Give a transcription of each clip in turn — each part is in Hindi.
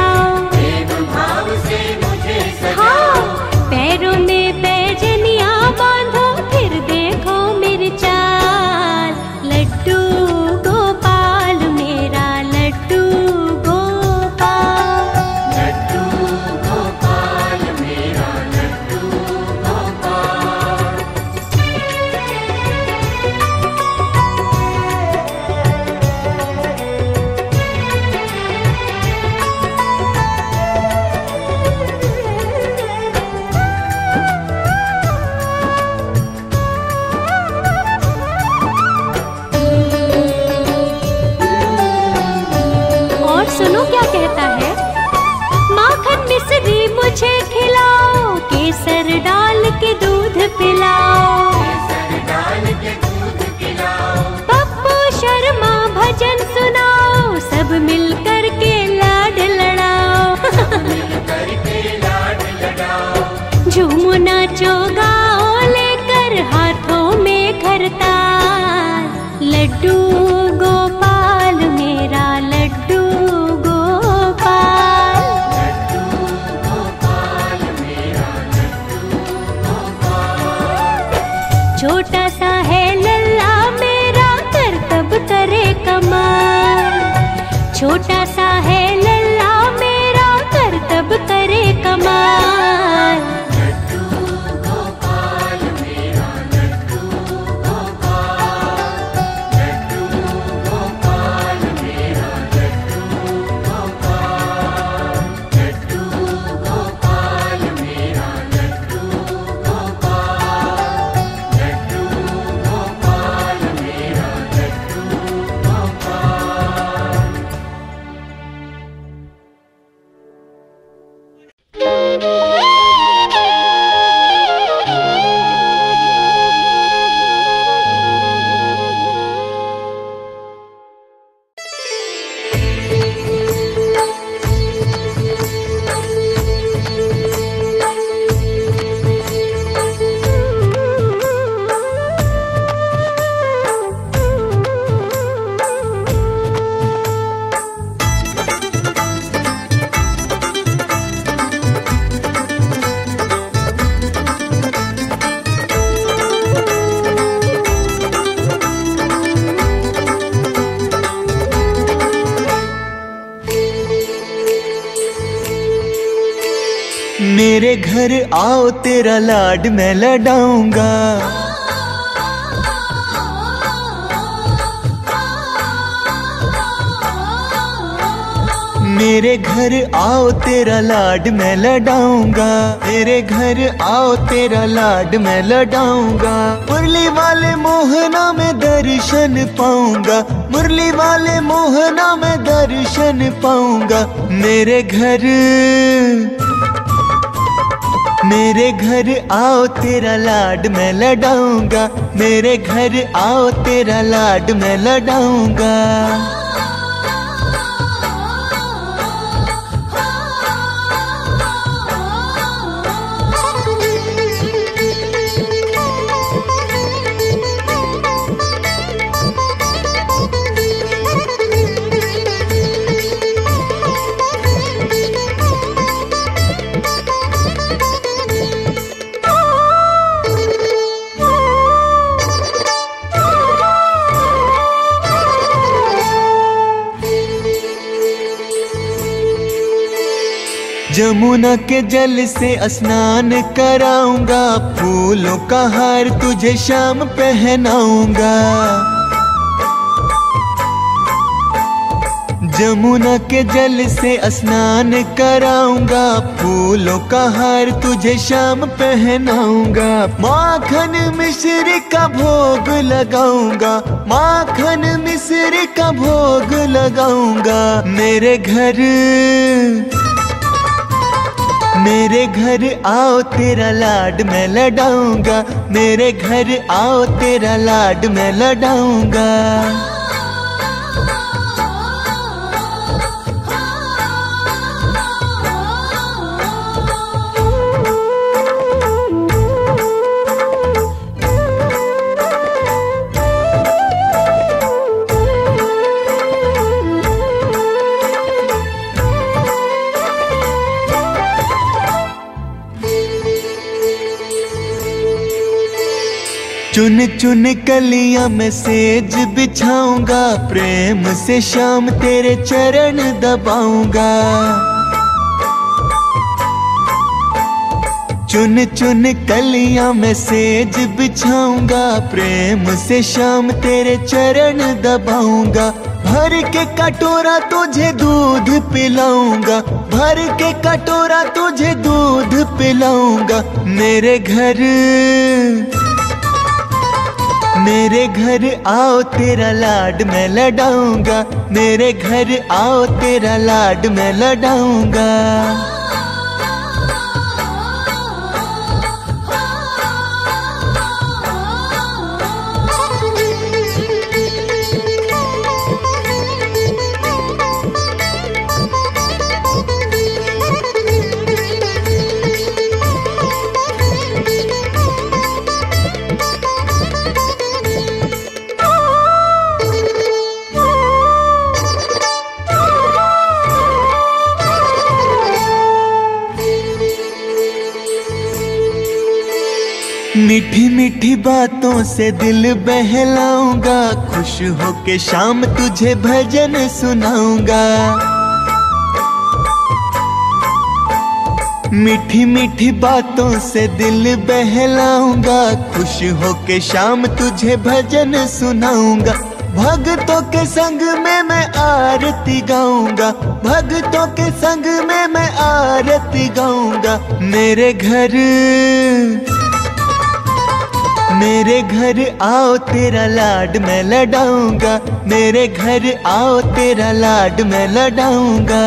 सजाओ, प्रेम भाव से मुझे सजाओ। हाँ पैरों में पैजनियां बांधो, फिर देखो मेरी चाल। लड्डू गोपाल मेरा लड्डू गोपाल, लड्डू गोपाल मेरा लड्डू गोपाल। और सुनो क्या कहता है। माखन मिश्री मुझे खिलाओ, केसर डाल के दूध पिलाओ, केसर डाल के दूध पिलाओ। पप्पू शर्मा भजन सुनाओ, सब मिलकर के लाड लड़ाओ। मिलकर के लाड लड़ाओ। झूमो नाचो गाओ, लेकर हाथों में करताल। लड्डू गोपाल मेरा लड्डू गोपाल, लड्डू गोपाल मेरा लड्डू गोपाल। छोटा सा है लल्ला मेरा, करतब करे कमाल। छोटा सा है लल्ला मेरा, करतब करे कमाल। लड्डू गोपाल मेरा लड्डू गोपाल। लड्डू गोपाल मेरा लड्डू गोपाल। लड्डू गोपाल मेरा लड्डू गोपाल। लड्डू गोपाल मेरा लड्डू गोपाल। मेरे घर आओ तेरा लाड मैं लडाऊंगा। मेरे घर आओ तेरा लाड मैं लडाऊंगा। मेरे घर आओ तेरा लाड मैं लडाऊंगा। मुरली वाले मोहना में दर्शन पाऊंगा। मुरली वाले मोहना में दर्शन पाऊंगा। मेरे घर आओ तेरा लाड मैं लडाऊंगा। मेरे घर आओ तेरा लाड मैं लडाऊंगा। जमुना के जल से स्नान कराऊंगा। फूलों का हार तुझे शाम पहनाऊंगा। जमुना के जल से स्नान कराऊंगा। फूलों का हार तुझे शाम पहनाऊंगा। माखन मिश्री का भोग लगाऊंगा। माखन मिश्री का भोग लगाऊंगा। मेरे घर आओ तेरा लाड मैं लडाऊंगा। मेरे घर आओ तेरा लाड मैं लडाऊंगा। चुन चुन कलियां में सेज बिछाऊंगा, प्रेम से शाम तेरे चरण दबाऊंगा। चुन चुन कलियां में सेज बिछाऊंगा, प्रेम से शाम तेरे चरण दबाऊंगा। भर के कटोरा तुझे दूध पिलाऊंगा, भर के कटोरा तुझे दूध पिलाऊंगा। मेरे घर आओ तेरा लाड मैं लडाऊंगा, मेरे घर आओ तेरा लाड मैं लडाऊंगा। मीठी मीठी बातों से दिल बहलाऊंगा, खुश होके शाम तुझे भजन सुनाऊंगा। मीठी मीठी बातों से दिल बहलाऊंगा, खुश होके शाम तुझे भजन सुनाऊंगा। भक्तों के संग में मैं आरती गाऊंगा, भक्तों के संग में मैं आरती गाऊंगा। मेरे घर आओ तेरा लाड मैं लडाऊंगा, मेरे घर आओ तेरा लाड मैं लडाऊंगा।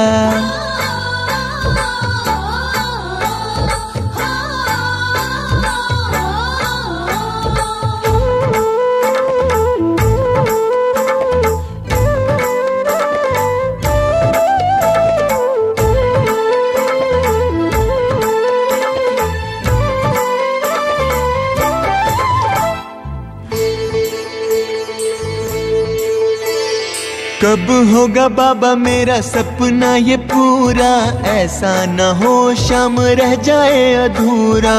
कब होगा बाबा मेरा सपना ये पूरा, ऐसा न हो शाम रह जाए अधूरा।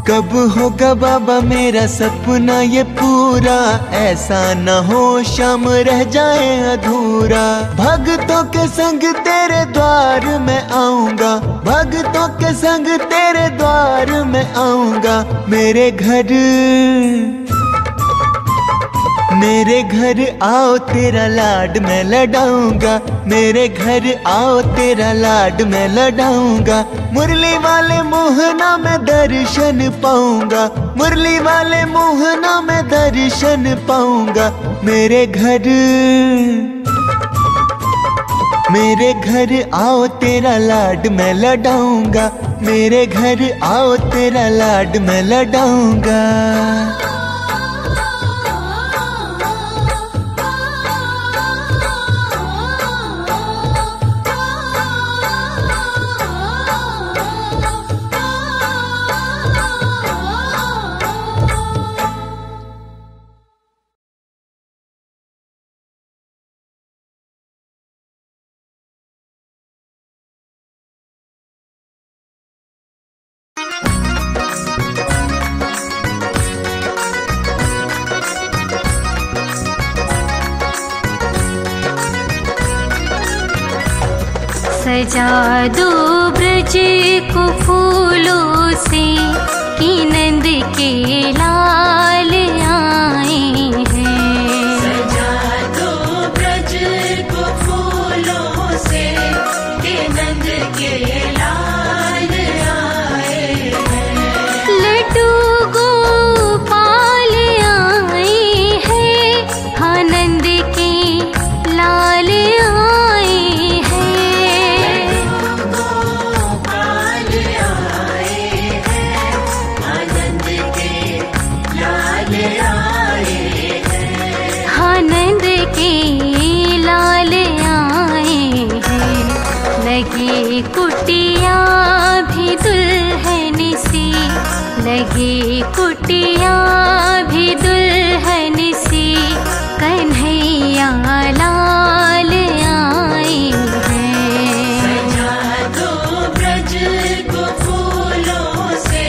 कब होगा बाबा मेरा सपना ये पूरा, ऐसा न हो शाम रह जाए अधूरा। भक्तों के संग तेरे द्वार में आऊंगा, भक्तों के संग तेरे द्वार में आऊंगा। मेरे घर आओ तेरा लाड मैं लडाऊंगा, मेरे घर आओ तेरा लाड मैं लडाऊंगा। मुरली वाले मोहना में दर्शन पाऊंगा, मुरली वाले मोहना में दर्शन पाऊंगा। मेरे घर आओ तेरा लाड मैं लडाऊंगा, मेरे घर आओ तेरा लाड मैं लडाऊंगा। सजा दो ब्रज को फूलों से, कि नंद के लाल आए हैं। सजा दो ब्रज को फूलों से, कि नंद के लाल आए हैं। लड्डू गोपाल आए हैं, हाँ नंद के लाल आए हैं। आनंद के लाल आए हैं। लगी कुटिया भी दुल्हन सी, लगी कुटिया भी दुल्हन सी, कन्हैया लाल आए हैं। सजा दो ब्रज को फूलों से,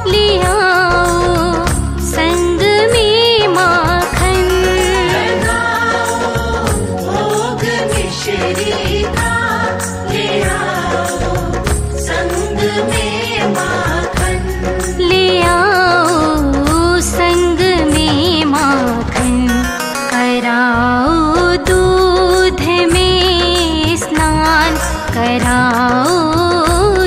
लियाओ संग में माखन। भोग मिश्री का ले आओ संग में माखन। ले आओ संग में माखन। कराओ दूध में स्नान। कराओ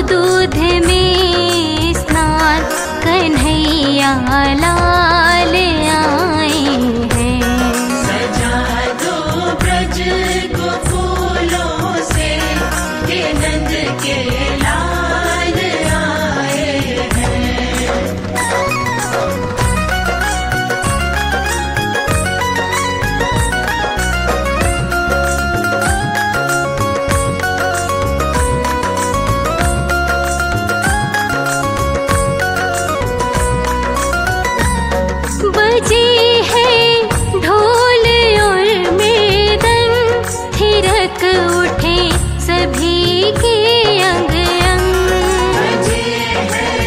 दूध में स्नान। कन्हैया लाल आए हैं। सजा दो ब्रज को फूलों से, के नंद के लाल आए हैं। बजे हैं ढोल और मृदंग। थिरक उठे सभी के अंग अंग। बजे हैं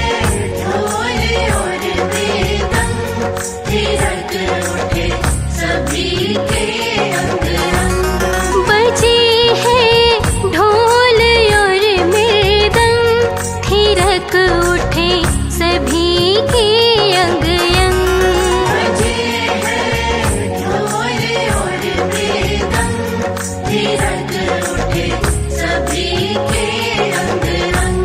ढोल और मृदंग, थिरक उठे सभी के अंग अंग। बजे हैं ढोल और मृदंग। थिरक उठे सभी के अंग अंग। बजे हैं ढोल और मृदंग, थिरक उठे सभी के अंग अंग।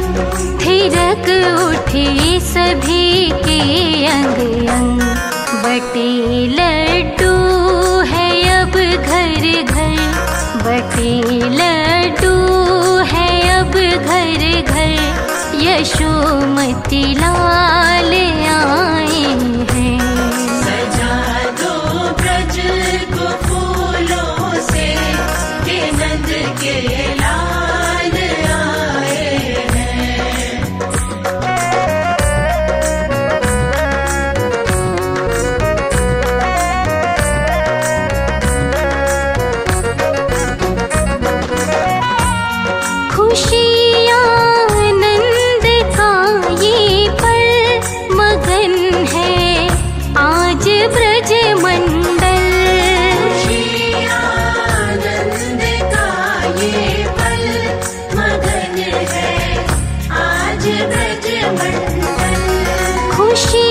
थिरक उठे सभी के अंग अंग। बटे लड्डू है अब घर घर। बटे लड्डू है अब घर घर। यशोमती लाल आए हैं। सजा दो ब्रज को फूलों से, के नंद के लाल आए हैं। खुशियाँ आनंद का ये पल मगन है आज ब्रज मंडल। आनंद का ये पल मगन है आज ब्रज मंडल। खुशी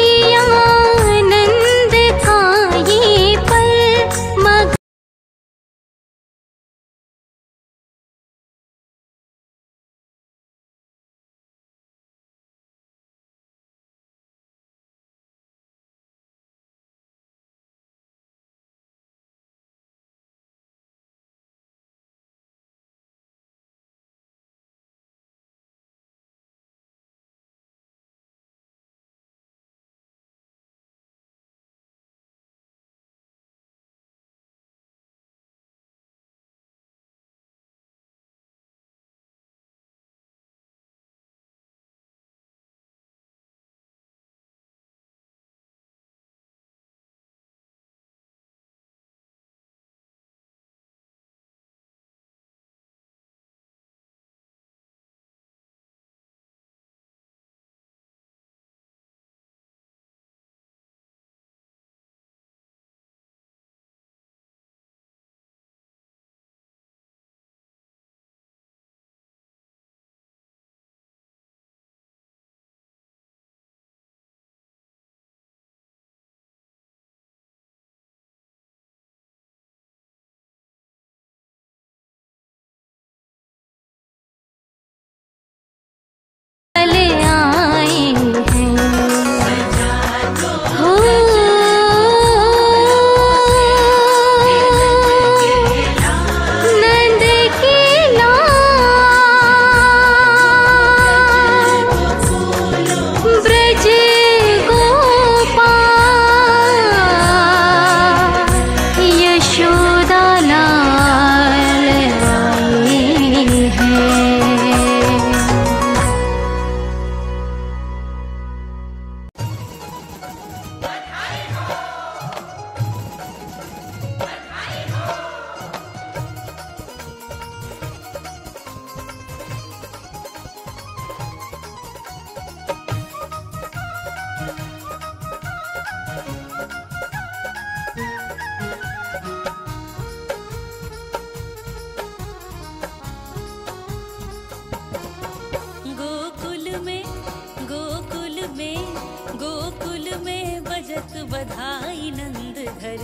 बजत बधाई नंद घर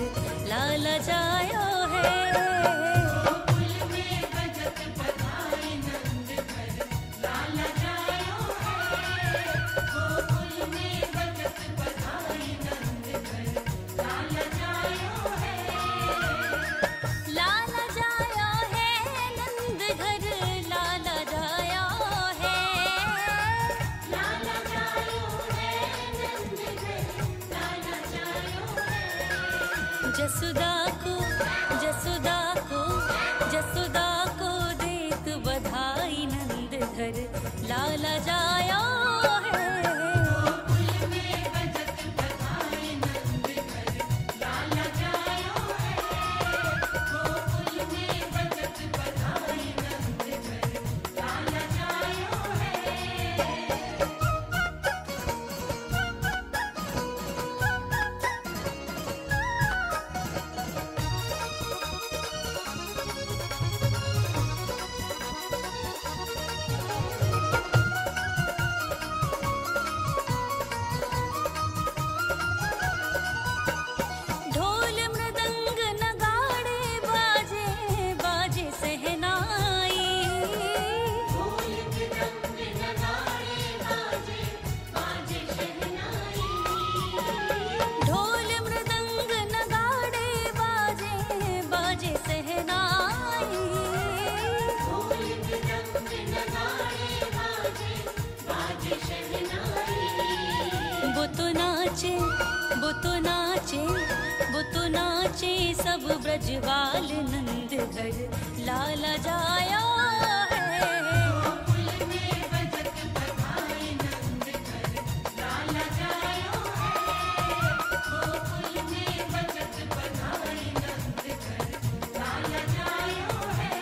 लाला जायो है। गोकुल में बजत बधाई नंद घर लाला जायो है। गोकुल में बजत बधाई नंद घर लाला जायो है। लाला जायो है नंद घर लाला जायो है। लाला जायो है नंद घर लाला जायो है। जसुदा को जसुदा को जसुदा को देत बधाई नंद घर लाला जायो है। गोकुल में बजत बधाई नंद घर लाला जायो है। गोकुल में बजत बधाई नंद घर लाला जायो है। ढोल मृदंग नगाड़े बाजे बाजे सहनाई। ढोल मृदंग नगाड़े बाजे बाजे शहनाई। ढोल मृदंग नगाड़े बाजे बाजे सहनाई। ढोल मृदंग नगाड़े बाजे बाजे शहनाई। वो तो नाचे वो तो नाचे वो तो नाचे सब ब्रजवाल नंद घर लाला जाया है। गोकुल में बजत बधाई नंद घर लाला जायो है। गोकुल में बजत बधाई नंद घर लाला जायो है।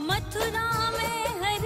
मथुरा में हर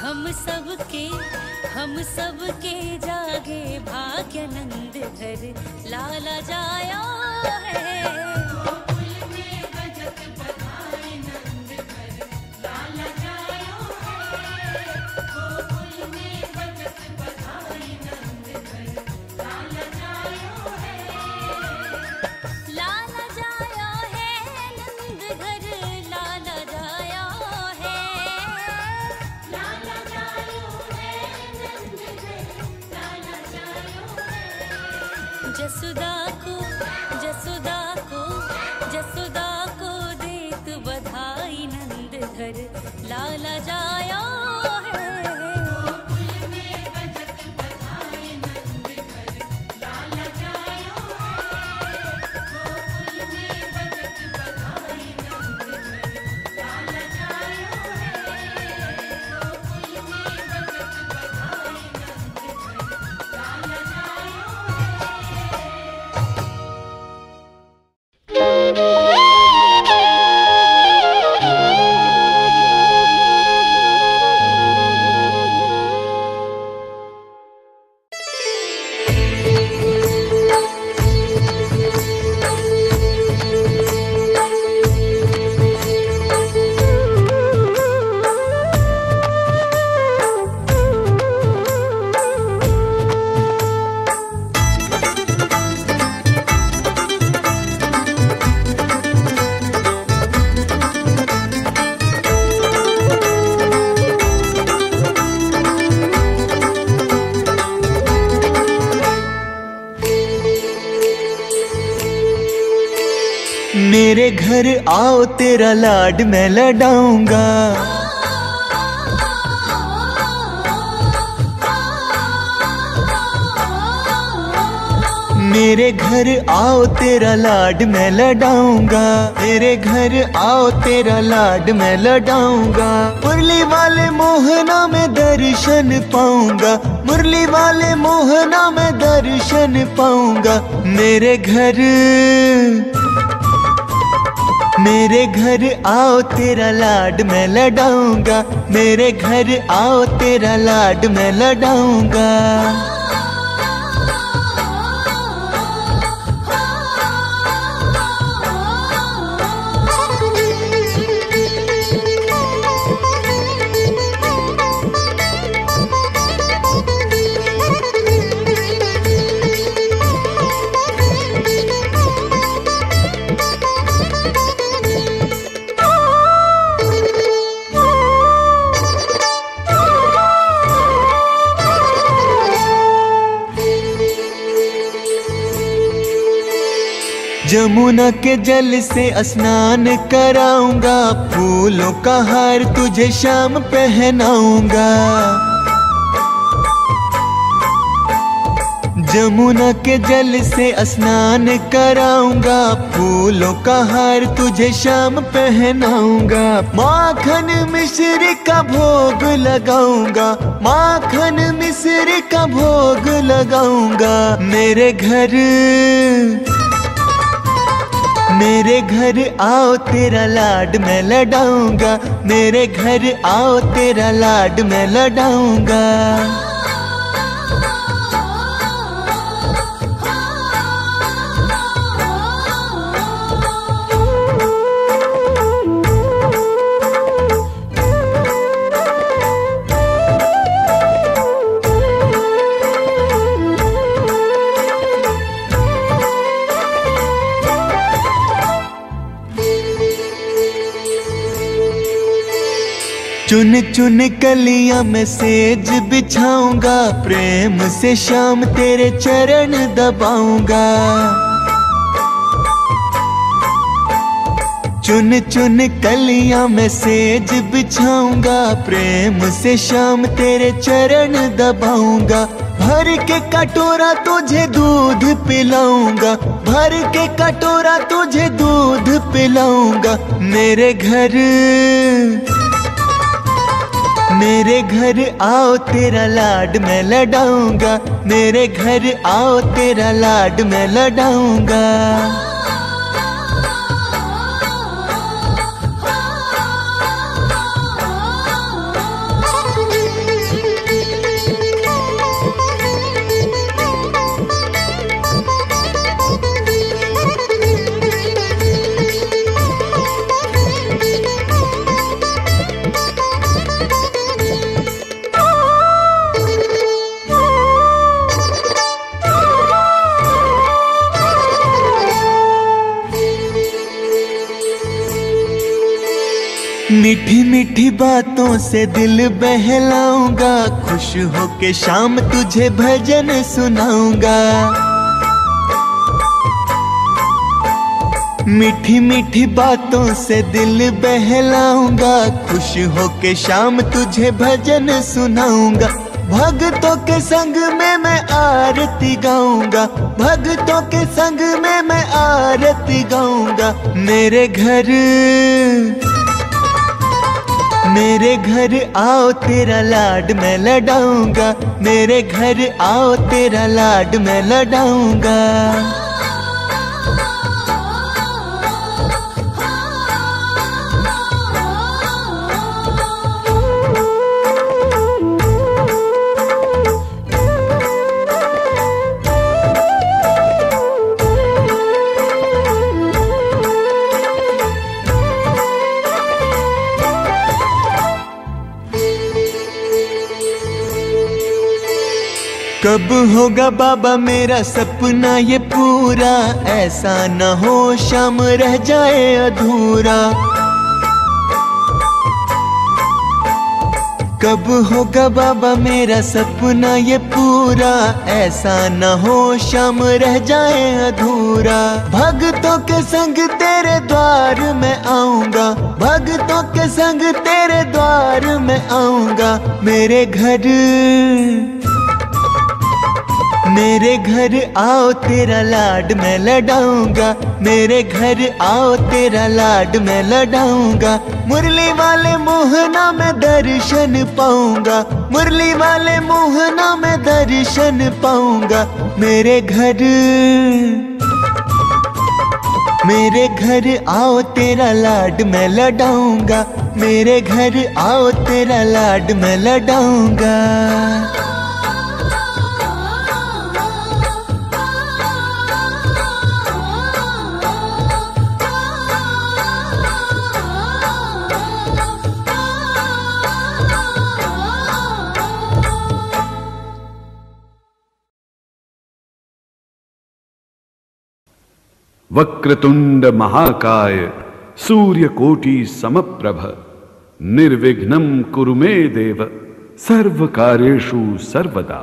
हम सबके जागे भाग्यनंद घर लाला जाया है। जसुदा को देत बधाई नंद घर लाला जाया है। मेरे घर आओ तेरा लाड मैं लडाऊंगा। मेरे घर आओ तेरा लाड मैं लडाऊंगा। मेरे घर आओ तेरा लाड मैं लडाऊंगा। मुरली वाले मोहना में दर्शन पाऊंगा। मुरली वाले मोहना में दर्शन पाऊंगा। मेरे घर आओ तेरा लाड मैं लडाऊंगा। मेरे घर आओ तेरा लाड मैं लडाऊंगा। जमुना के जल से स्नान कराऊंगा। फूलों का हार तुझे शाम पहनाऊंगा। जमुना के जल से स्नान कराऊंगा। फूलों का हार तुझे शाम पहनाऊंगा। माखन मिश्री का भोग लगाऊंगा। माखन मिश्री का भोग लगाऊंगा। मेरे घर आओ तेरा लाड मैं लडाऊंगा। मेरे घर आओ तेरा लाड मैं लडाऊंगा। चुन चुन कलियां में सेज बिछाऊंगा। प्रेम से शाम तेरे चरण दबाऊंगा। चुन चुन कलियां में सेज बिछाऊंगा। प्रेम से शाम तेरे चरण दबाऊंगा। भर के कटोरा तुझे दूध पिलाऊंगा। भर के कटोरा तुझे दूध पिलाऊंगा। मेरे घर आओ तेरा लाड मैं लडाऊंगा। मेरे घर आओ तेरा लाड मैं लडाऊंगा। मीठी मीठी बातों से दिल बहलाऊंगा, खुश होके शाम तुझे भजन सुनाऊंगा। मीठी मीठी बातों से दिल बहलाऊंगा, खुश होके शाम तुझे भजन सुनाऊंगा। भक्तों के संग में मैं आरती गाऊंगा, भक्तों के संग में मैं आरती गाऊंगा। मेरे घर आओ तेरा लाड मैं लडाऊंगा, मेरे घर आओ तेरा लाड मैं लडाऊंगा। कब होगा बाबा मेरा सपना ये पूरा, ऐसा न हो शाम रह जाए अधूरा। कब होगा बाबा मेरा सपना ये पूरा, ऐसा न हो शाम रह जाए अधूरा। भक्तों के संग तेरे द्वार में आऊंगा, भक्तों के संग तेरे द्वार में आऊंगा। मेरे घर आओ तेरा लाड मैं लडाऊंगा, मेरे घर आओ तेरा लाड मैं लडाऊंगा। मुरली वाले मोहना में दर्शन पाऊंगा, मुरली वाले मोहना में दर्शन पाऊंगा। मेरे घर आओ तेरा लाड मैं लडाऊंगा, मेरे घर आओ तेरा लाड मैं लडाऊंगा। वक्रतुंड महाकाय सूर्यकोटि समप्रभ निर्विघ्नं कुरु मे देव सर्वकार्येषु सर्वदा।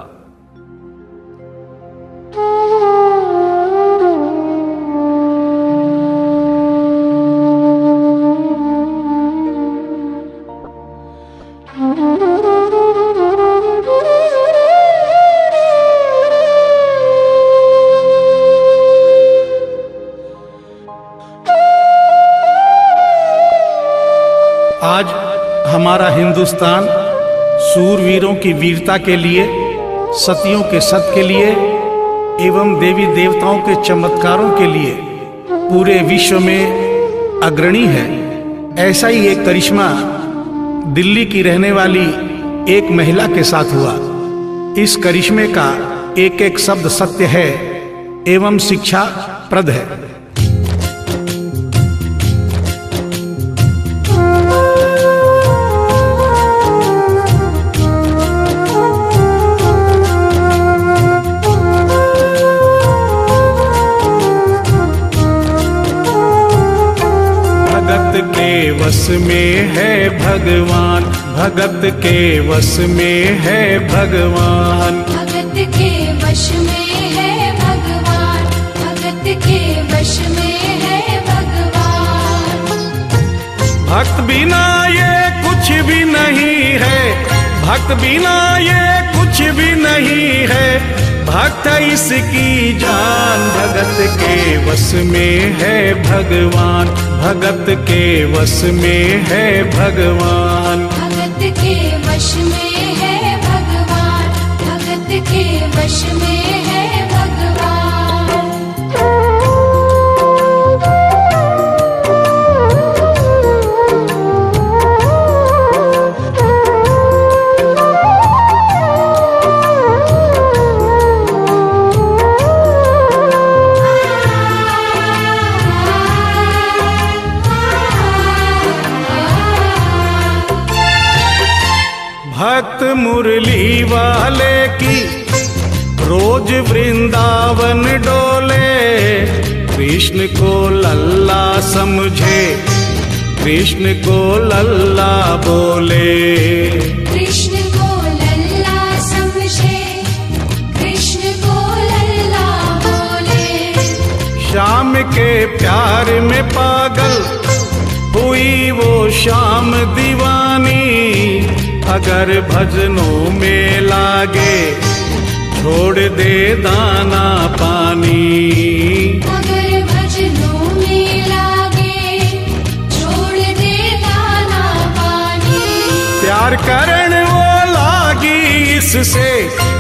आज हमारा हिंदुस्तान सूरवीरों की वीरता के लिए, सतियों के सत के लिए एवं देवी देवताओं के चमत्कारों के लिए पूरे विश्व में अग्रणी है। ऐसा ही एक करिश्मा दिल्ली की रहने वाली एक महिला के साथ हुआ। इस करिश्मे का एक एक शब्द सत्य है एवं शिक्षा प्रद है। वश में है भगवान, भगत के वश में है भगवान, भगत के वश में है भगवान, भगत के वश में है भगवान। भक्त बिना ये कुछ भी नहीं है, भक्त बिना ये कुछ भी नहीं है, भक्त इसकी जान। भगत के वश में है भगवान, भगत के वश में है भगवान, भगत के वश में है भगवान, भगत के वश में है भगवान। भक्त मुरली वाले की रोज वृंदावन डोले, कृष्ण को लल्ला समझे कृष्ण को लल्ला बोले। कृष्ण को लल्ला समझे, कृष्ण को लल्ला बोले। श्याम के प्यार में पागल हुई वो श्याम दीवानी, अगर भजनों में लागे छोड़ दे दाना पानी। अगर भजनों में लागे छोड़ दे दाना पानी। प्यार करण वो लागी इससे,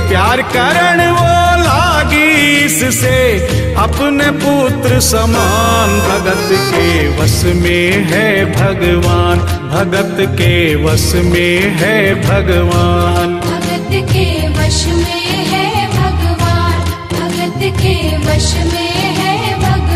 प्यार करण वो लागी इससे, अपने पुत्र समान। भगत के वश में है भगवान, भगत के वश में है भगवान। भगत के वश में है भगवान, भगत के वश में है भगवान।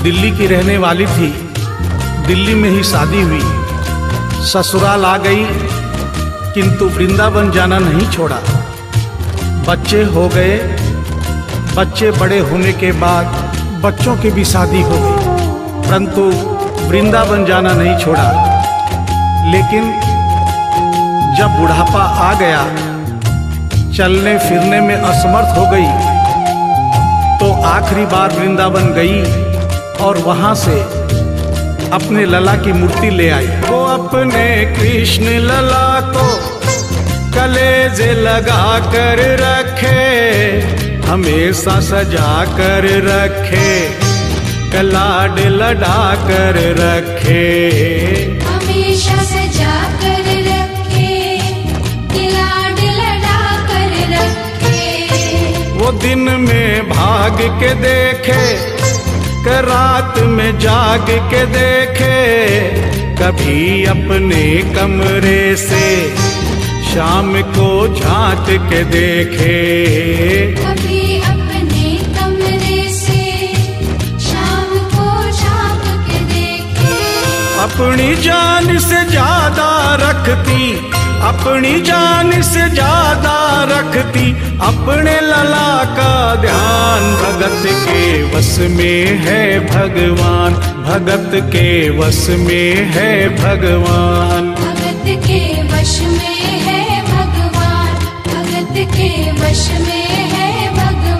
दिल्ली की रहने वाली थी, दिल्ली में ही शादी हुई, ससुराल आ गई, किंतु वृंदावन जाना नहीं छोड़ा। बच्चे हो गए, बच्चे बड़े होने के बाद बच्चों की भी शादी हो गई, परंतु वृंदावन जाना नहीं छोड़ा। लेकिन जब बुढ़ापा आ गया, चलने फिरने में असमर्थ हो गई, तो आखिरी बार वृंदावन गई और वहां से अपने लला की मूर्ति ले आई। वो अपने कृष्ण लला को कलेजे लगा कर रखे, हमेशा सजा कर रखे, कलाड लड़ा कर रखे। हमेशा सजा कर रखे, लाड लड़ा कर रखे। वो दिन में भाग के देखे, रात में जाग के देखे, कभी अपने कमरे से शाम को झांक के देखे। कभी अपने कमरे से शाम को झांक के देखे। अपनी जान से ज्यादा रखती, अपनी जान से ज्यादा रखती, अपने लला का ध्यान। भगत के वश में है भगवान, भगत के वश में है भगवान। भगत के वश में है भगवान, भगत के वश में है भगवान।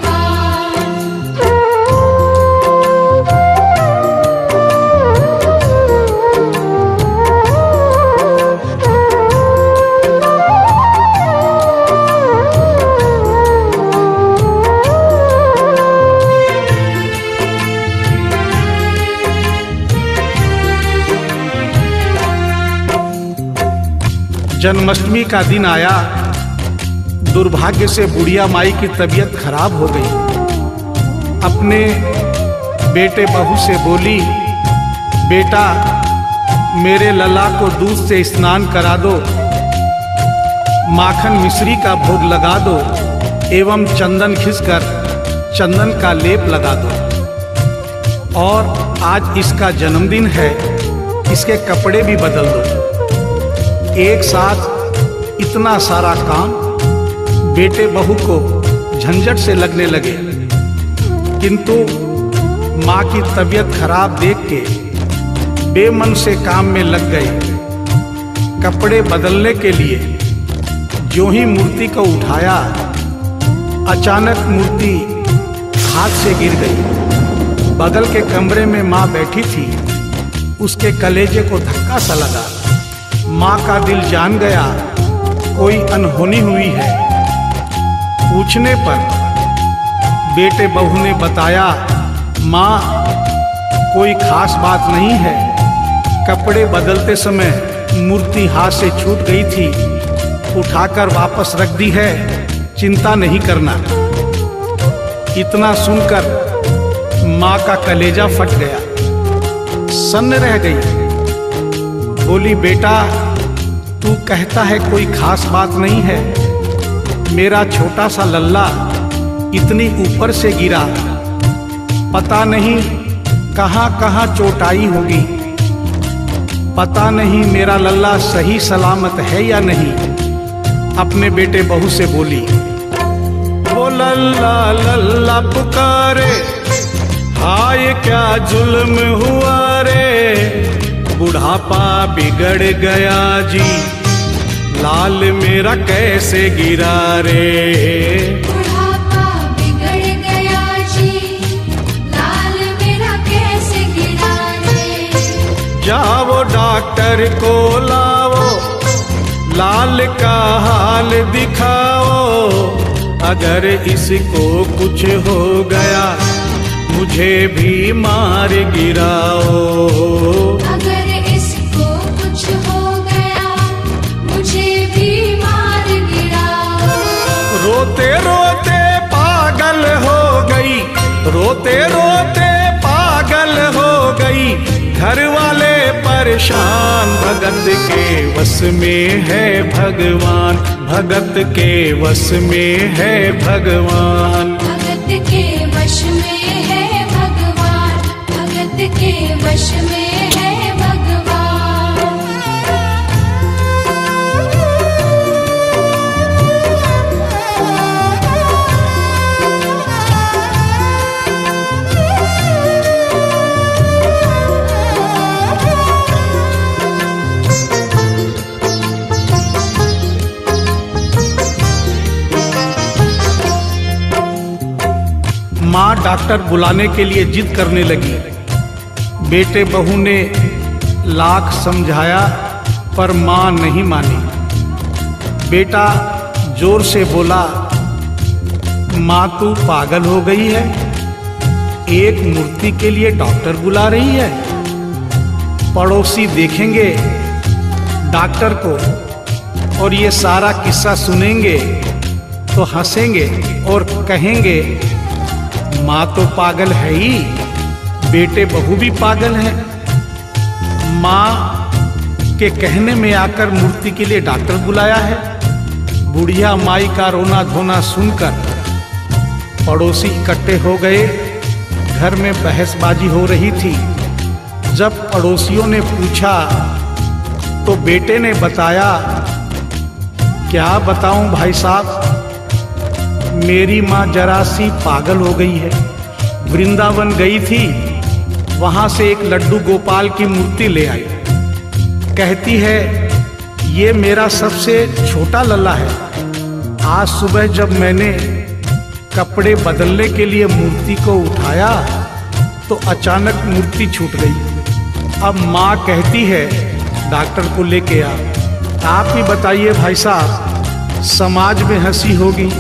जन्माष्टमी का दिन आया, दुर्भाग्य से बुढ़िया माई की तबीयत खराब हो गई। अपने बेटे बहू से बोली, बेटा मेरे लला को दूध से स्नान करा दो, माखन मिश्री का भोग लगा दो, एवं चंदन खिसकर चंदन का लेप लगा दो। और आज इसका जन्मदिन है, इसके कपड़े भी बदल दो। एक साथ इतना सारा काम बेटे बहू को झंझट से लगने लगे, किंतु माँ की तबीयत खराब देख के बेमन से काम में लग गए। कपड़े बदलने के लिए जो ही मूर्ति को उठाया, अचानक मूर्ति हाथ से गिर गई। बगल के कमरे में माँ बैठी थी, उसके कलेजे को धक्का सा लगा। माँ का दिल जान गया कोई अनहोनी हुई है। पूछने पर बेटे बहू ने बताया, माँ कोई खास बात नहीं है, कपड़े बदलते समय मूर्ति हाथ से छूट गई थी, उठाकर वापस रख दी है, चिंता नहीं करना। इतना सुनकर माँ का कलेजा फट गया, सन्न रह गई। बोली, बेटा तू कहता है कोई खास बात नहीं है, मेरा छोटा सा लल्ला इतनी ऊपर से गिरा, पता नहीं कहाँ कहाँ चोट आई होगी, पता नहीं मेरा लल्ला सही सलामत है या नहीं। अपने बेटे बहू से बोली, वो लल्ला लल्ला पुकारे, हाय क्या जुल्म हुआ रे, बुढ़ापा बिगड़ गया जी, लाल मेरा कैसे गिरा रे। बुढ़ापा बिगड़ गया जी, लाल मेरा कैसे गिरा रे। जाओ डॉक्टर को लाओ, लाल का हाल दिखाओ, अगर इसको कुछ हो गया मुझे भी मार गिराओ। अगर इसको कुछ हो गया मुझे भी मार गिराओ। रोते रोते पागल हो गई, रोते रोते पागल हो गई, घर वाले परेशान, भगत के वश में है भगवान, भगत के वश में है भगवान। भगत के वश में है भगवान, भगत के वश में है भगवान। माँ डॉक्टर बुलाने के लिए जिद करने लगी। बेटे बहू ने लाख समझाया पर माँ नहीं मानी। बेटा जोर से बोला, माँ तू पागल हो गई है, एक मूर्ति के लिए डॉक्टर बुला रही है। पड़ोसी देखेंगे डॉक्टर को और ये सारा किस्सा सुनेंगे तो हंसेंगे और कहेंगे माँ तो पागल है ही, बेटे बहू भी पागल है। माँ के कहने में आकर मूर्ति के लिए डॉक्टर बुलाया है। बुढ़िया माई का रोना धोना सुनकर पड़ोसी इकट्ठे हो गए। घर में बहसबाजी हो रही थी। जब पड़ोसियों ने पूछा तो बेटे ने बताया, क्या बताऊं भाई साहब, मेरी माँ जरा सी पागल हो गई है। वृंदावन गई थी, वहां से एक लड्डू गोपाल की मूर्ति ले आई। कहती है ये मेरा सबसे छोटा लल्ला है। आज सुबह जब मैंने कपड़े बदलने के लिए मूर्ति को उठाया तो अचानक मूर्ति छूट गई। अब माँ कहती है डॉक्टर को लेके आ। आप ही बताइए भाई साहब, समाज में हंसी होगी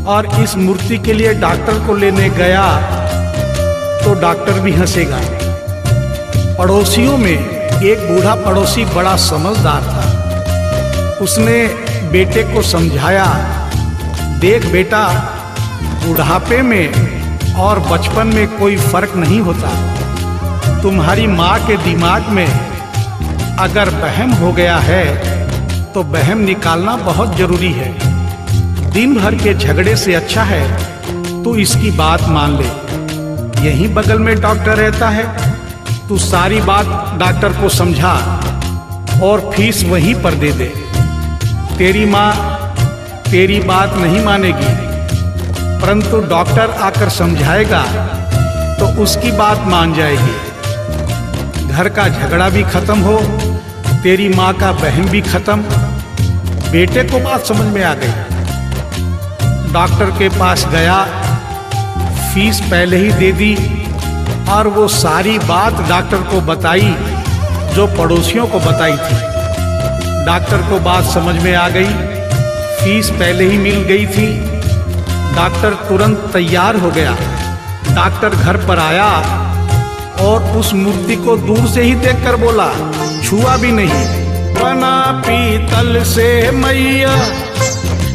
और इस मूर्ति के लिए डॉक्टर को लेने गया तो डॉक्टर भी हंसेगा। पड़ोसियों में एक बूढ़ा पड़ोसी बड़ा समझदार था। उसने बेटे को समझाया, देख बेटा, बुढ़ापे में और बचपन में कोई फर्क नहीं होता। तुम्हारी माँ के दिमाग में अगर वहम हो गया है तो वहम निकालना बहुत जरूरी है। दिन भर के झगड़े से अच्छा है तू इसकी बात मान ले। यहीं बगल में डॉक्टर रहता है, तू सारी बात डॉक्टर को समझा और फीस वहीं पर दे दे। तेरी माँ तेरी बात नहीं मानेगी, परंतु डॉक्टर आकर समझाएगा तो उसकी बात मान जाएगी। घर का झगड़ा भी खत्म हो, तेरी माँ का बहन भी खत्म। बेटे को बात समझ में आ गई। डॉक्टर के पास गया, फीस पहले ही दे दी और वो सारी बात डॉक्टर को बताई जो पड़ोसियों को बताई थी। डॉक्टर को बात समझ में आ गई, फीस पहले ही मिल गई थी। डॉक्टर तुरंत तैयार हो गया। डॉक्टर घर पर आया और उस मूर्ति को दूर से ही देखकर बोला, छुआ भी नहीं। बना पीतल से मैया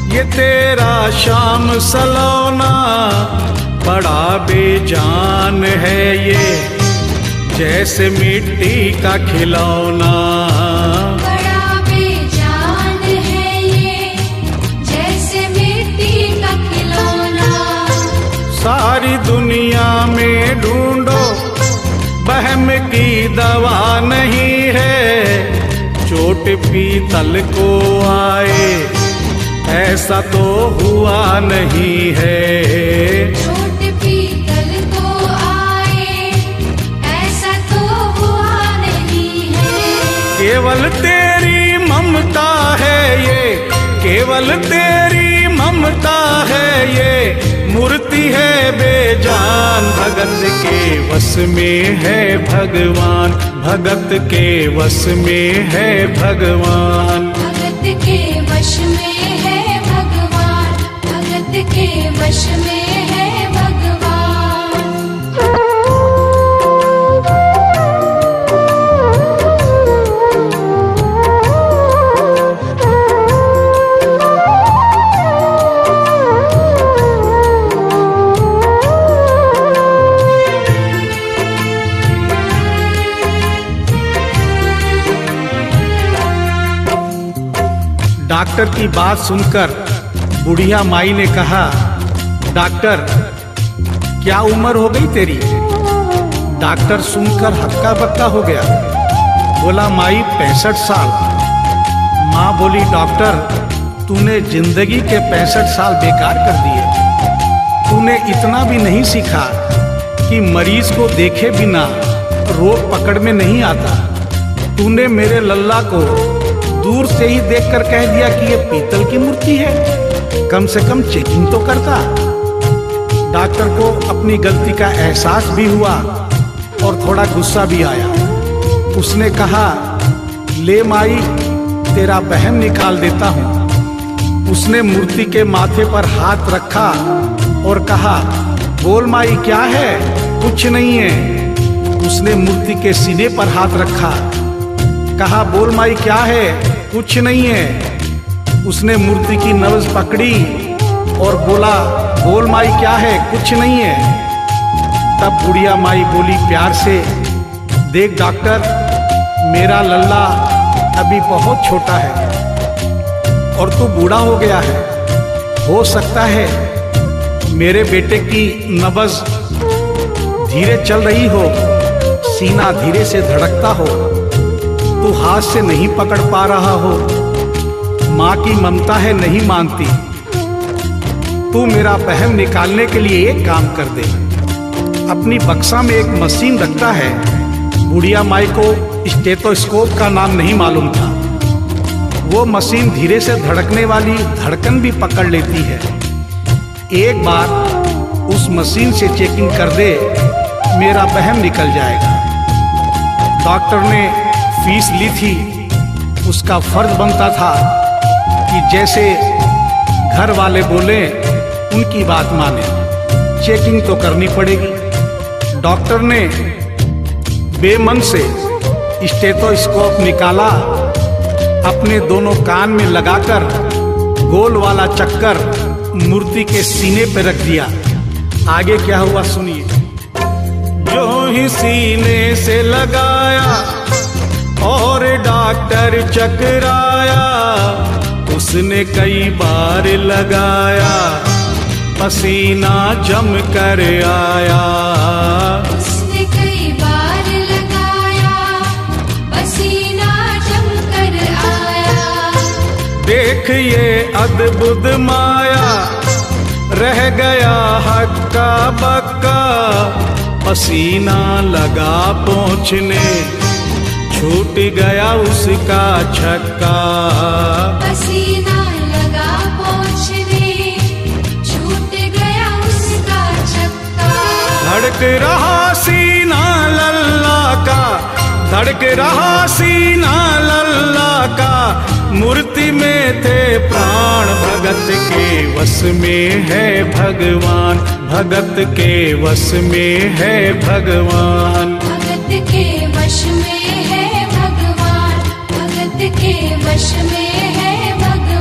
ये तेरा शाम सलोना, बड़ा बेजान है ये जैसे मिट्टी का खिलौना। बड़ा बेजान पीतल को आए, ऐसा तो हुआ नहीं है। छोट पीतल को आए, ऐसा तो हुआ नहीं है। केवल तेरी ममता है ये, केवल तेरी ममता है ये, मूर्ति है बेजान। भगत के वश में है भगवान, भगत के वश में है भगवान। भगत के वश में है भगवान, भगत के वश में है भगवान। डॉक्टर की बात सुनकर बुढ़िया माई ने कहा, डॉक्टर क्या उम्र हो गई तेरी? डॉक्टर सुनकर हक्का बक्का हो गया, बोला माई 65 साल। माँ बोली, डॉक्टर तूने जिंदगी के 65 साल बेकार कर दिए। तूने इतना भी नहीं सीखा कि मरीज को देखे बिना रोग पकड़ में नहीं आता। तूने मेरे लल्ला को दूर से ही देखकर कह दिया कि ये पीतल की मूर्ति है, कम से कम चेकिंग तो करता। डॉक्टर को अपनी गलती का एहसास भी हुआ और थोड़ा गुस्सा भी आया। उसने कहा, ले माई तेरा बहम निकाल देता हूँ। उसने मूर्ति के माथे पर हाथ रखा और कहा, बोल माई क्या है? कुछ नहीं है। उसने मूर्ति के सीने पर हाथ रखा, कहा, बोल माई क्या है? कुछ नहीं है। उसने मूर्ति की नब्ज पकड़ी और बोला, बोल माई क्या है? कुछ नहीं है। तब बुढ़िया माई बोली प्यार से, देख डॉक्टर, मेरा लल्ला अभी बहुत छोटा है और तू बूढ़ा हो गया है। हो सकता है मेरे बेटे की नब्ज धीरे चल रही हो, सीना धीरे से धड़कता हो, तू हाथ से नहीं पकड़ पा रहा हो। माँ की ममता है नहीं मानती। तू मेरा बहम निकालने के लिए एक काम कर दे। अपनी बक्सा में एक मशीन रखता है। बुढ़िया माई को स्टेथोस्कोप का नाम नहीं मालूम था। वो मशीन धीरे से धड़कने वाली धड़कन भी पकड़ लेती है। एक बार उस मशीन से चेकिंग कर दे, मेरा बहम निकल जाएगा। डॉक्टर ने फीस ली थी, उसका फर्ज बनता था कि जैसे घर वाले बोले उनकी बात माने। चेकिंग तो करनी पड़ेगी। डॉक्टर ने बेमन से स्टेथोस्कोप निकाला, अपने दोनों कान में लगाकर गोल वाला चक्कर मूर्ति के सीने पे रख दिया। आगे क्या हुआ सुनिए। जो ही सीने से लगाया और डॉक्टर चकराया, उसने कई बार लगाया, पसीना जम कर आया। उसने कई बार लगाया, पसीना जम कर आया। देख ये अद्भुत माया, रह गया हक्का बक्का, पसीना लगा पहुँचने, छूट गया उसका छक्का। पसीना लगा पहुँचने, छूट गया उसका छक्का। धड़क रहा सीना लल्ला का, धड़क रहा सीना लल्ला का, मूर्ति में थे प्राण। भगत के वश में है भगवान, भगत के वश में है भगवान। भगत के वश में है भगवान, भगत के वश में है भगवान।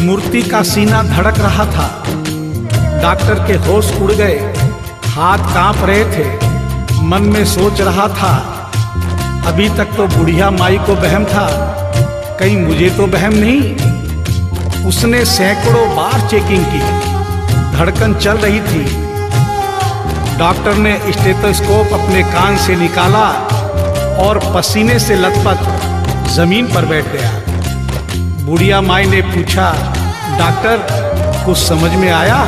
मूर्ति का सीना धड़क रहा था। डॉक्टर के होश उड़ गए, हाथ कांप रहे थे। मन में सोच रहा था, अभी तक तो बुढ़िया माई को वहम था, कहीं मुझे तो वहम नहीं। उसने सैकड़ों बार चेकिंग की, धड़कन चल रही थी। डॉक्टर ने स्टेथोस्कोप अपने कान से निकाला और पसीने से लथपथ जमीन पर बैठ गया। बुढ़िया माई ने पूछा, डॉक्टर कुछ समझ में आया?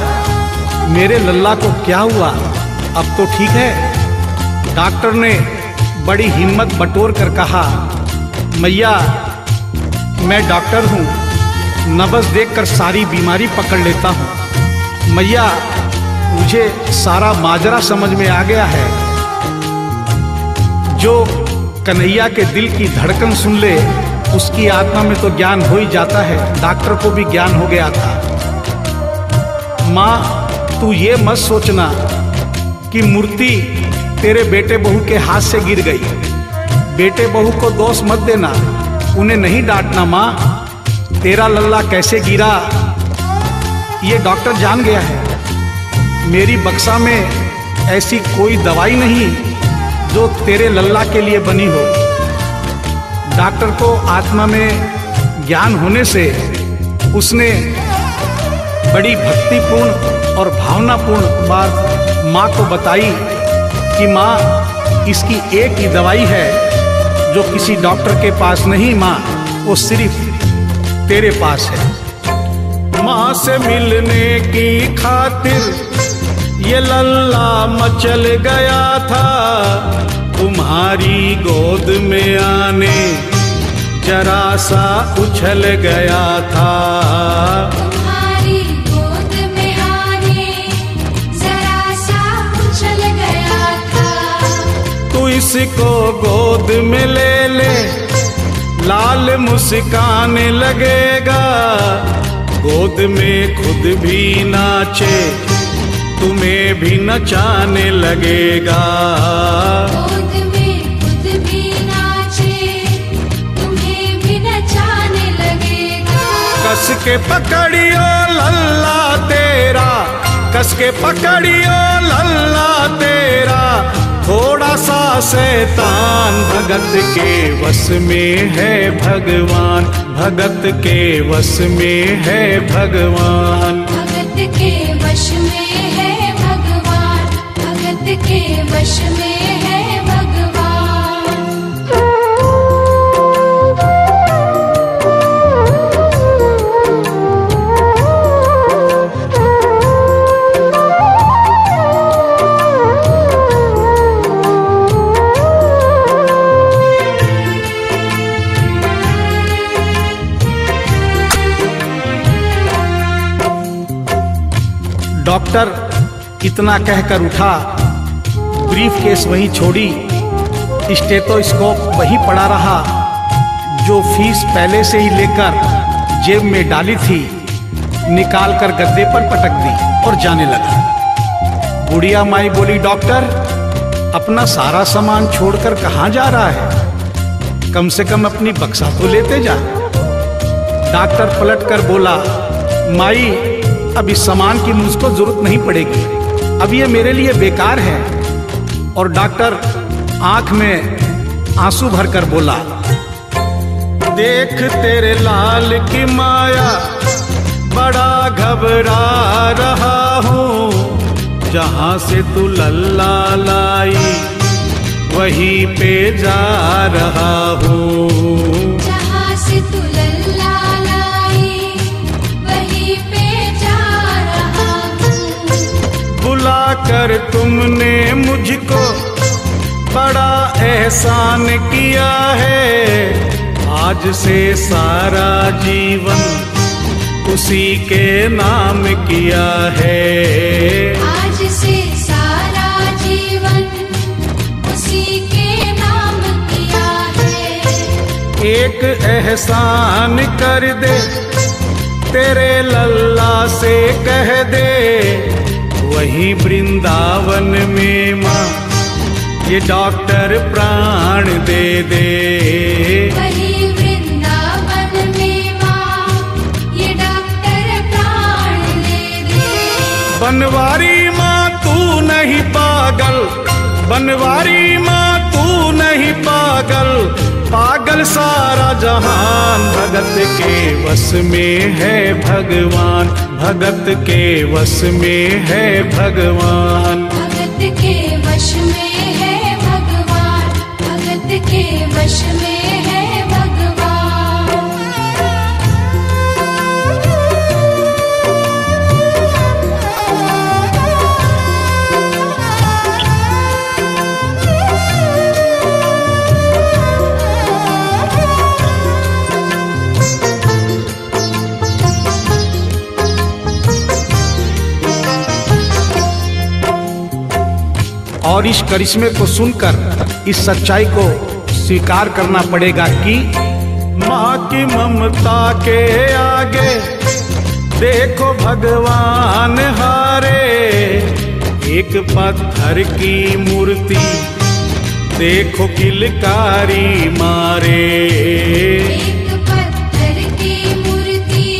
मेरे लल्ला को क्या हुआ? अब तो ठीक है? डॉक्टर ने बड़ी हिम्मत बटोर कर कहा, मैया मैं डॉक्टर हूँ, नब्ज देखकर सारी बीमारी पकड़ लेता हूँ। मैया मुझे सारा माजरा समझ में आ गया है। जो कन्हैया के दिल की धड़कन सुन ले, उसकी आत्मा में तो ज्ञान हो ही जाता है। डॉक्टर को भी ज्ञान हो गया था। माँ तू ये मत सोचना कि मूर्ति तेरे बेटे बहू के हाथ से गिर गई। बेटे बहू को दोष मत देना, उन्हें नहीं डांटना। माँ तेरा लल्ला कैसे गिरा ये डॉक्टर जान गया है। मेरी बक्सा में ऐसी कोई दवाई नहीं जो तेरे लल्ला के लिए बनी हो। डॉक्टर को आत्मा में ज्ञान होने से उसने बड़ी भक्तिपूर्ण और भावनापूर्ण बात माँ को बताई कि माँ इसकी एक ही दवाई है जो किसी डॉक्टर के पास नहीं, माँ वो सिर्फ तेरे पास है। माँ से मिलने की खातिर ये लल्ला मचल गया था, तुम्हारी गोद में आने जरा सा उछल गया था। तुम्हारी गोद में आने जरा सा उछल गया था। तू इसको गोद में ले ले, लाल मुस्काने लगेगा। गोद में खुद भी नाचे, तुम्हें भी नचाने लगेगा। गोद में खुद भी नाचे, तुम्हें भी नचाने लगेगा। कस के पकड़ियो लल्ला तेरा, कस के पकड़ियो लल्ला तेरा, थोड़ा सा शैतान भगत के वश में है भगवान, भगत के वश में है भगवान। भगत के वश में है भगवान, भगत के वश में है भगवान। डॉक्टर इतना कहकर उठा, ब्रीफ केस वहीं छोड़ी, स्टेथोस्कोप वहीं पड़ा रहा जो फीस पहले से ही लेकर जेब में डाली थी, निकाल कर गद्दे पर पटक दी और जाने लगा। बुढ़िया माई बोली, डॉक्टर अपना सारा सामान छोड़कर कहाँ जा रहा है? कम से कम अपनी बक्सा तो लेते जा। डॉक्टर पलट कर बोला, माई अब इस सामान की मुझको जरूरत नहीं पड़ेगी, अब ये मेरे लिए बेकार है। और डॉक्टर आंख में आंसू भरकर बोला, देख तेरे लाल की माया, बड़ा घबरा रहा हूँ। जहाँ से तू लल्ला लाई वहीं पे जा रहा हूँ। जहाँ से तू लल्ला लाई वहीं पे जा रहा हूँ। बुला कर तुमने मुझको बड़ा एहसान किया है, आज से सारा जीवन उसी के नाम किया है। आज से सारा जीवन उसी के नाम किया है। एक एहसान कर दे, तेरे लल्ला से कह दे, वही वृंदावन में माँ ये डॉक्टर प्राण दे दे। वही वृंदावन में माँ ये डॉक्टर प्राण दे दे। बनवारी माँ तू नहीं पागल, बनवारी माँ तू नहीं पागल, पागल सारा जहान। भगत के वश में है भगवान, भगत के वश में है भगवान। भगत के वश में है भगवान, भगत के वश में है भगवान। और इस करिश्मे को सुनकर इस सच्चाई को स्वीकार करना पड़ेगा कि माँ की ममता के आगे देखो भगवान हारे। एक पत्थर की मूर्ति देखो किलकारी मारे। एक पत्थर की मूर्ति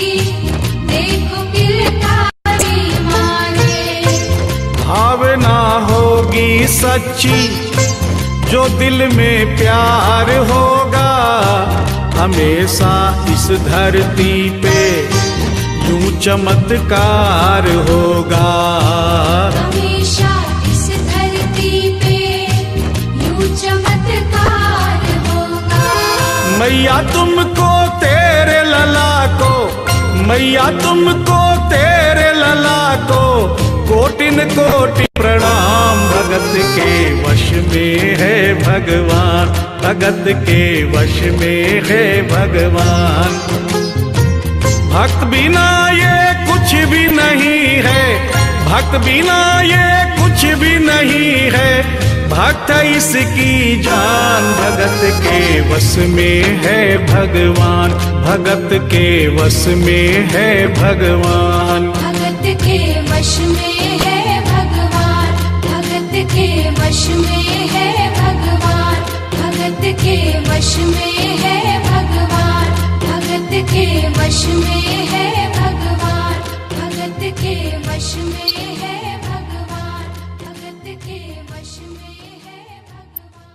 देखो किलकारी मारे। भावना होगी सच्ची जो दिल में प्यार होगा, हमेशा इस धरती पे यूं चमत्कार होगा। हमेशा इस धरती पे यूं चमत्कार होगा। मैया तुमको तेरे लला को, मैया तुमको तेरे लला को कोटिन कोटि प्रणाम। भगत के वश में है भगवान, भगत के वश में है भगवान। भक्त बिना ये कुछ भी नहीं है, भक्त बिना ये कुछ भी नहीं है, भक्त इसकी जान। भगत के वश में है भगवान, भगत के वश में है भगवान। भगत के वश में है भगवान, भगत के वश में है भगवान। भगत के वश में है भगवान, भगत के वश में है भगवान। भगत के वश में है भगवान, भगत के वश में है भगवान।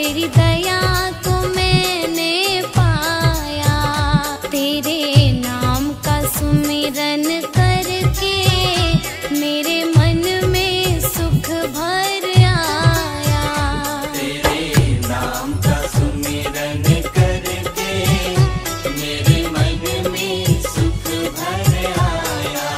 तेरी दया को मैंने पाया, तेरे नाम का सुमिरन करके मेरे मन में सुख भर आया। तेरे नाम का सुमिरन करके मेरे मन में सुख भर आया।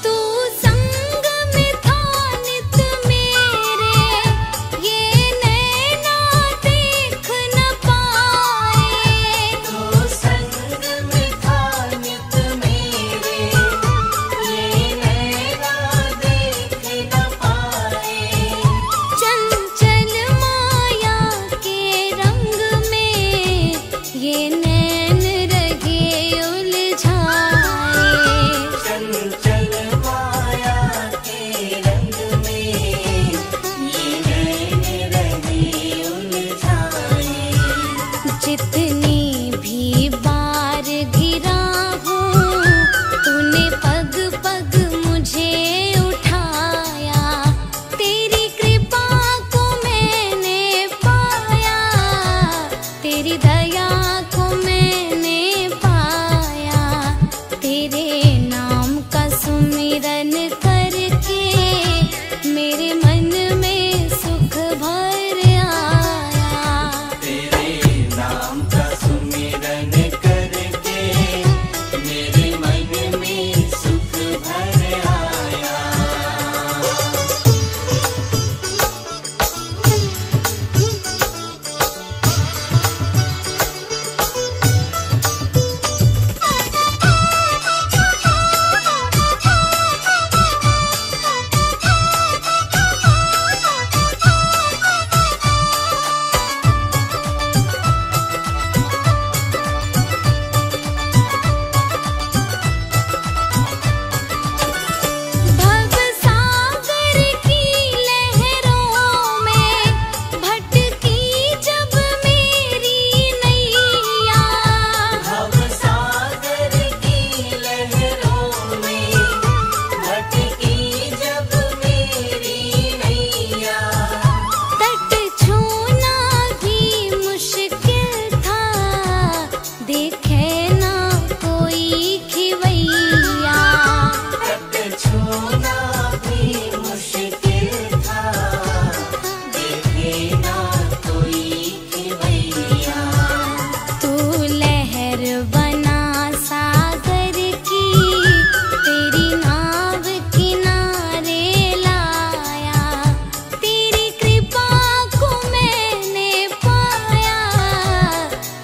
तू संग में था नित मेरे, ये नैना देख न पाए। तो संग में था नित मेरे, ये नैना देख न पाए। चंचल माया के रंग में ये नैन रहे उलझाए। चंचल माया के रंग में ये नैन रहे उलझाए। जितनी भी बार गिरा हूँ तूने पग पग मुझे उठाया, तेरी कृपा को मैंने पाया, तेरी दया को मैंने पाया। तेरे नाम का सुमिरन करके मेरे मन में सुख भर आया। तेरे नाम का सुमिरन करके मेरे मन में सुख भर आया। भव सागर की लहरों में भटकी जब मेरी नैया। भव सागर की लहरों में भटकी जब मेरी नैया। तट छूना भी मुश्किल था, देखे ना कोई खिवैया। तट छूना भी मुश्किल था, देखे ना कोई खिवैया। तू लहर बना सागर की, तेरी नाव किनारे लाया, तेरी कृपा को मैंने पाया,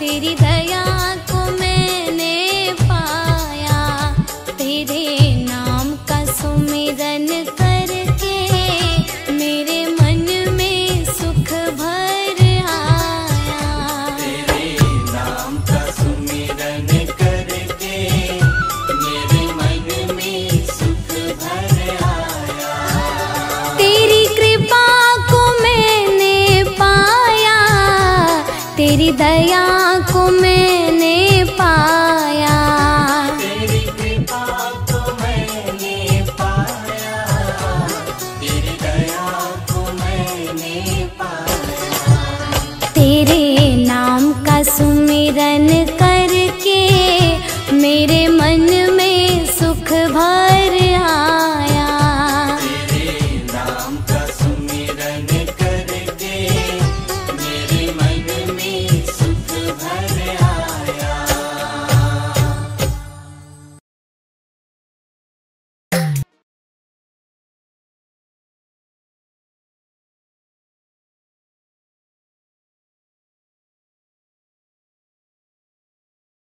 तेरी दया को मैंने पाया। तेरे नाम का सुमिरन करके मेरे मन में सुख भर आया। तेरे नाम का सुमिरन करके मेरे मन में सुख भर आया। तेरी कृपा को मैंने पाया, तेरी दया